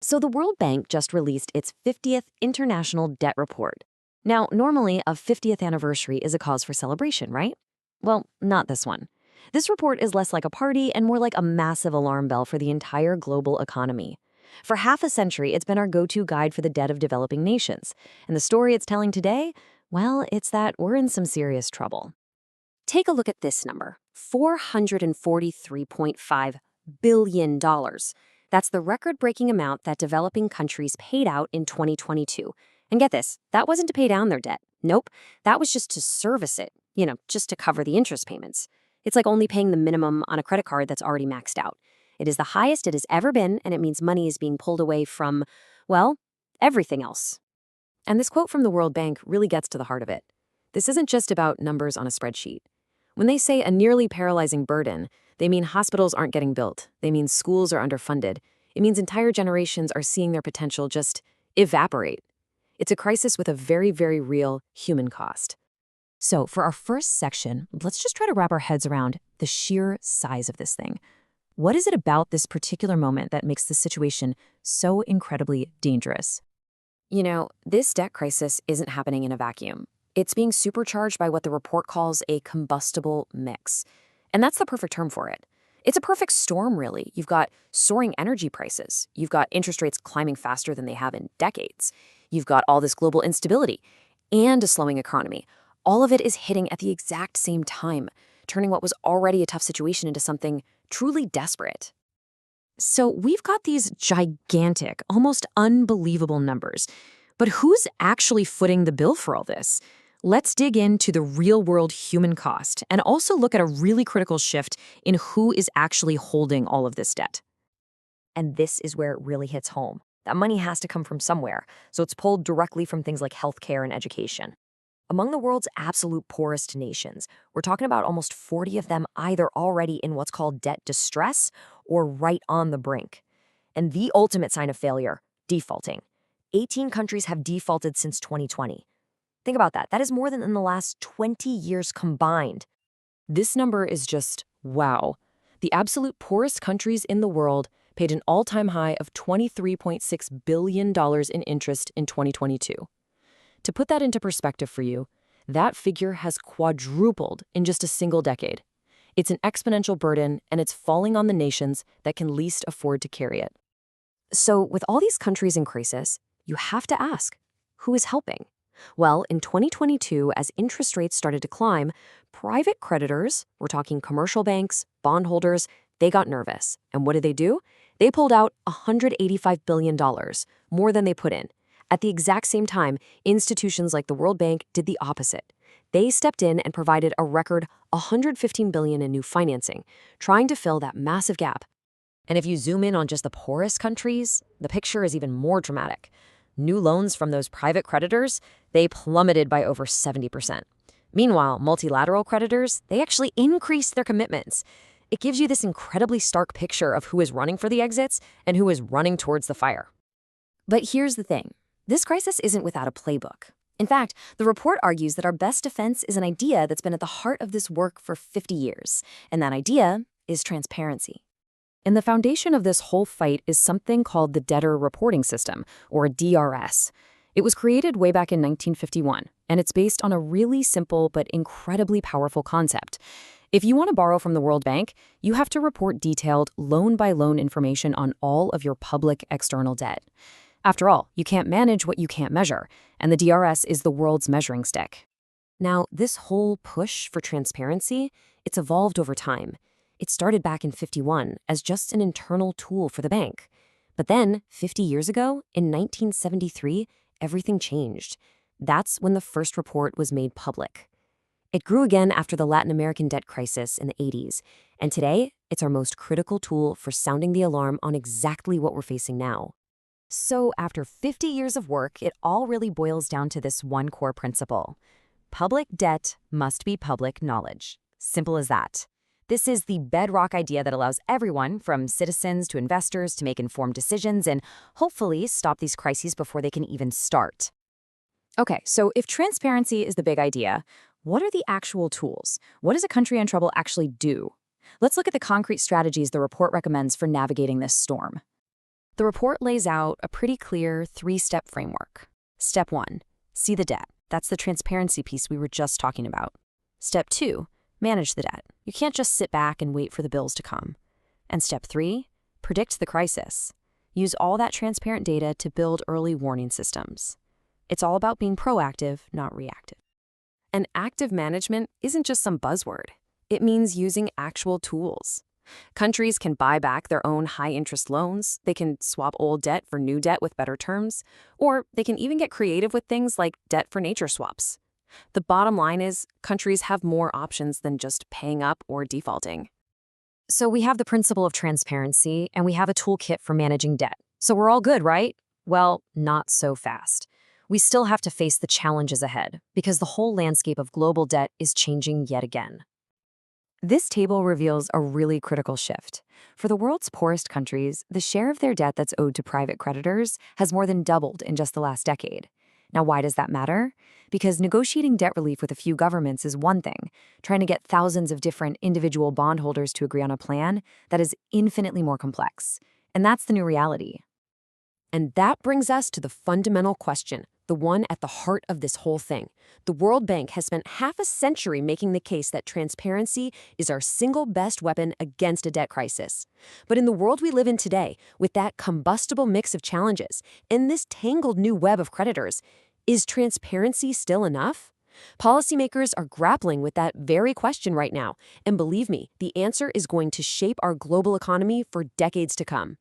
So the World Bank just released its 50th International Debt Report. Now, normally a 50th anniversary is a cause for celebration, right? Well, not this one. This report is less like a party and more like a massive alarm bell for the entire global economy. For half a century, it's been our go-to guide for the debt of developing nations. And the story it's telling today, well, it's that we're in some serious trouble. Take a look at this number, $443.5 billion. That's the record-breaking amount that developing countries paid out in 2022. And get this, that wasn't to pay down their debt. Nope, that was just to service it, just to cover the interest payments. It's like only paying the minimum on a credit card that's already maxed out. It is the highest it has ever been, and it means money is being pulled away from, well, everything else. And this quote from the World Bank really gets to the heart of it. This isn't just about numbers on a spreadsheet. When they say a nearly paralyzing burden, they mean hospitals aren't getting built. They mean schools are underfunded. It means entire generations are seeing their potential just evaporate. It's a crisis with a very, very real human cost. So for our first section, let's just try to wrap our heads around the sheer size of this thing. What is it about this particular moment that makes the situation so incredibly dangerous? This debt crisis isn't happening in a vacuum. It's being supercharged by what the report calls a combustible mix. And that's the perfect term for it. It's a perfect storm, really. You've got soaring energy prices. You've got interest rates climbing faster than they have in decades. You've got all this global instability and a slowing economy. All of it is hitting at the exact same time, turning what was already a tough situation into something truly desperate. So we've got these gigantic, almost unbelievable numbers. But who's actually footing the bill for all this? Let's dig into the real-world human cost and also look at a really critical shift in who is actually holding all of this debt. And this is where it really hits home. That money has to come from somewhere, so it's pulled directly from things like healthcare and education. Among the world's absolute poorest nations, we're talking about almost 40 of them either already in what's called debt distress or right on the brink. And the ultimate sign of failure, defaulting. 18 countries have defaulted since 2020. Think about that. That is more than in the last 20 years combined. This number is just wow. The absolute poorest countries in the world paid an all-time high of $23.6 billion in interest in 2022. To put that into perspective for you, that figure has quadrupled in just a single decade. It's an exponential burden, and it's falling on the nations that can least afford to carry it. So with all these countries in crisis, you have to ask, who is helping? Well, in 2022, as interest rates started to climb, private creditors, we're talking commercial banks, bondholders, they got nervous. And what did they do? They pulled out $185 billion, more than they put in. At the exact same time, institutions like the World Bank did the opposite. They stepped in and provided a record $115 billion in new financing, trying to fill that massive gap. And if you zoom in on just the poorest countries, the picture is even more dramatic. New loans from those private creditors, they plummeted by over 70%. Meanwhile, multilateral creditors, they actually increased their commitments. It gives you this incredibly stark picture of who is running for the exits and who is running towards the fire. But here's the thing. This crisis isn't without a playbook. In fact, the report argues that our best defense is an idea that's been at the heart of this work for 50 years, and that idea is transparency. And the foundation of this whole fight is something called the Debtor Reporting System, or DRS. It was created way back in 1951, and it's based on a really simple but incredibly powerful concept. If you want to borrow from the World Bank, you have to report detailed loan-by-loan information on all of your public external debt. After all, you can't manage what you can't measure, and the DRS is the world's measuring stick. Now, this whole push for transparency, it's evolved over time. It started back in '51 as just an internal tool for the bank. But then, 50 years ago, in 1973, everything changed. That's when the first report was made public. It grew again after the Latin American debt crisis in the '80s, and today, it's our most critical tool for sounding the alarm on exactly what we're facing now. So after 50 years of work, it all really boils down to this one core principle. Public debt must be public knowledge. Simple as that. This is the bedrock idea that allows everyone, from citizens to investors, to make informed decisions and hopefully stop these crises before they can even start. Okay, so if transparency is the big idea, what are the actual tools? What does a country in trouble actually do? Let's look at the concrete strategies the report recommends for navigating this storm. The report lays out a pretty clear 3-step framework. Step 1, see the debt. That's the transparency piece we were just talking about. Step 2, manage the debt. You can't just sit back and wait for the bills to come. And step 3, predict the crisis. Use all that transparent data to build early warning systems. It's all about being proactive, not reactive. And active management isn't just some buzzword. It means using actual tools. Countries can buy back their own high-interest loans, they can swap old debt for new debt with better terms, or they can even get creative with things like debt for nature swaps. The bottom line is, countries have more options than just paying up or defaulting. So we have the principle of transparency, and we have a toolkit for managing debt. So we're all good, right? Well, not so fast. We still have to face the challenges ahead, because the whole landscape of global debt is changing yet again. This table reveals a really critical shift. For the world's poorest countries, the share of their debt that's owed to private creditors has more than doubled in just the last decade. Now, why does that matter? Because negotiating debt relief with a few governments is one thing. Trying to get thousands of different individual bondholders to agree on a plan, that is infinitely more complex. And that's the new reality. And that brings us to the fundamental question, the one at the heart of this whole thing. The World Bank has spent half a century making the case that transparency is our single best weapon against a debt crisis. But in the world we live in today, with that combustible mix of challenges and this tangled new web of creditors, is transparency still enough? Policymakers are grappling with that very question right now, and believe me, the answer is going to shape our global economy for decades to come.